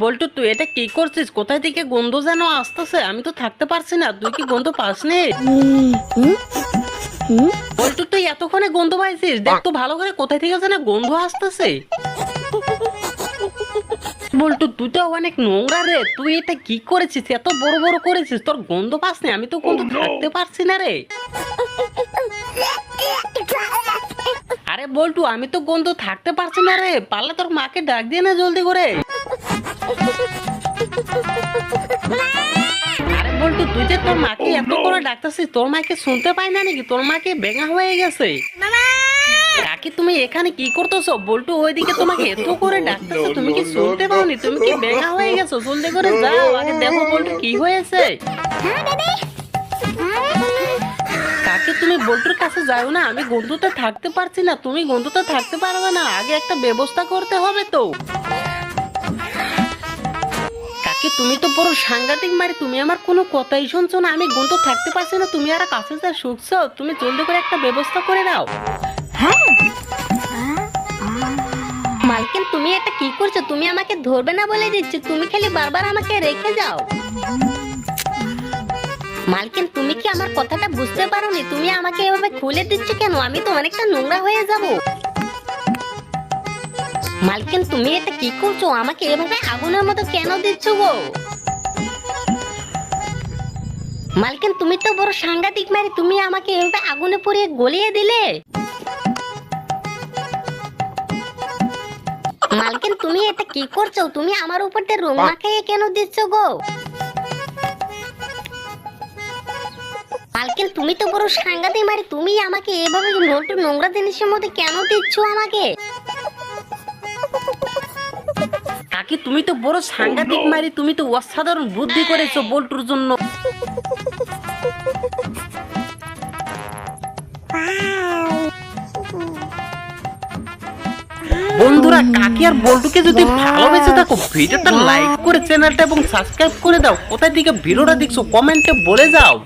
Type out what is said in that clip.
বল্টু তুই এটা কি করছিস? কোথায় থেকে গন্ধ যেন আসতেছে, আমি তো থাকতে পারছি না। তুই কি গন্ধ পাসনি? বল্টু তুই এতক্ষণে গন্ধ পাইছিস? দেখ তো ভালো করে কোথায় থেকে যেন গন্ধ আসতেছে। বল্টু তুই তো অনেক নোংরা রে, তুই এটা কি করেছিস? এত বড় বড় করেছিস, তোর গন্ধ পাসনি? আমি তো গন্ধ থাকতে পারছি না রে। আরে বল্টু আমি তো গন্ধ থাকতে পারছি না রে, পারলে তোর মাকে ডাক দিয়ে না জলদি করে। আরে বল্টু তুই যে তোর মাকে এত করে ডাকতেছিস, তোর মাকে শুনতে পাই না নাকি? তোর মাকে বেঙা হয়ে গেছে। কাকি তুমি এখানে কি করতেছো? বল্টু ওইদিকে তোমাকে এত করে ডাকতেছো, তুমি কি শুনতে পাওনি? তুমি কি বেঙা হয়ে গেছো? জলদি করে যাও, আগে দেখো বল্টু কি হয়েছে। কাকি তুমি বল্টুর কাছে যাও না, আমি গন্ধতে থাকতে পারছি না। তুমি গন্ধতে থাকতে পারবে না, আগে একটা ব্যবস্থা করতে হবে তো। কাকি তুমি তো পুরো সাংঘাতিক মারি, তুমি আমার কোনো কথাই শুনছো না। আমি গন্ধ থাকতে পারছি না, তুমি আর কাছে যা শুকছো। তুমি জলদি করে একটা ব্যবস্থা করে দাও। মালকিন তুমি এটা কি করছো? তুমি আমাকে ধরবে না বলে দিচ্ছি, তুমি খালি বারবার আমাকে রেখে যাও। মালকিন তুমি কি আমার কথাটা বুঝতে পারোনি? তুমি আমাকে এভাবে খুলে দিচ্ছ কেন? আমি তো অনেকটা নোংরা হয়ে যাব। মালকিন তুমি এটা কি করছো? আমাকে এভাবে আগুনের মতো কেন দিচ্ছ গো? মালকিন তুমি তো বড় সাংঘাতিক মারি, তুমি আমাকে এভাবে আগুনে পুড়িয়ে গলিয়ে দিলে। মালকিন তুমি এটা কি করছো? তুমি আমার উপর দিয়ে রং মাখাইয়ে কেন দিচ্ছ গো? মালকিন তুমি তো বড় সাংঘাতিক মারি, তুমি আমাকে এভাবে নোংরা জিনিসের মধ্যে কেন দিচ্ছ আমাকে? কাকি তুমি তো বড় সাংঘাতিক মারি, তুমি তো অসাধারণ বুদ্ধি করেছো বল্টুর জন্য। বন্ধুরা কাকি আর বল্টুকে যদি ভালোবেসে থাকো, ভিডিওটা লাইক করে চ্যানেলটা এবং সাবস্ক্রাইব করে দাও। কোথায় থেকে ভিডিওটা দেখছো কমেন্টে বলে যাও।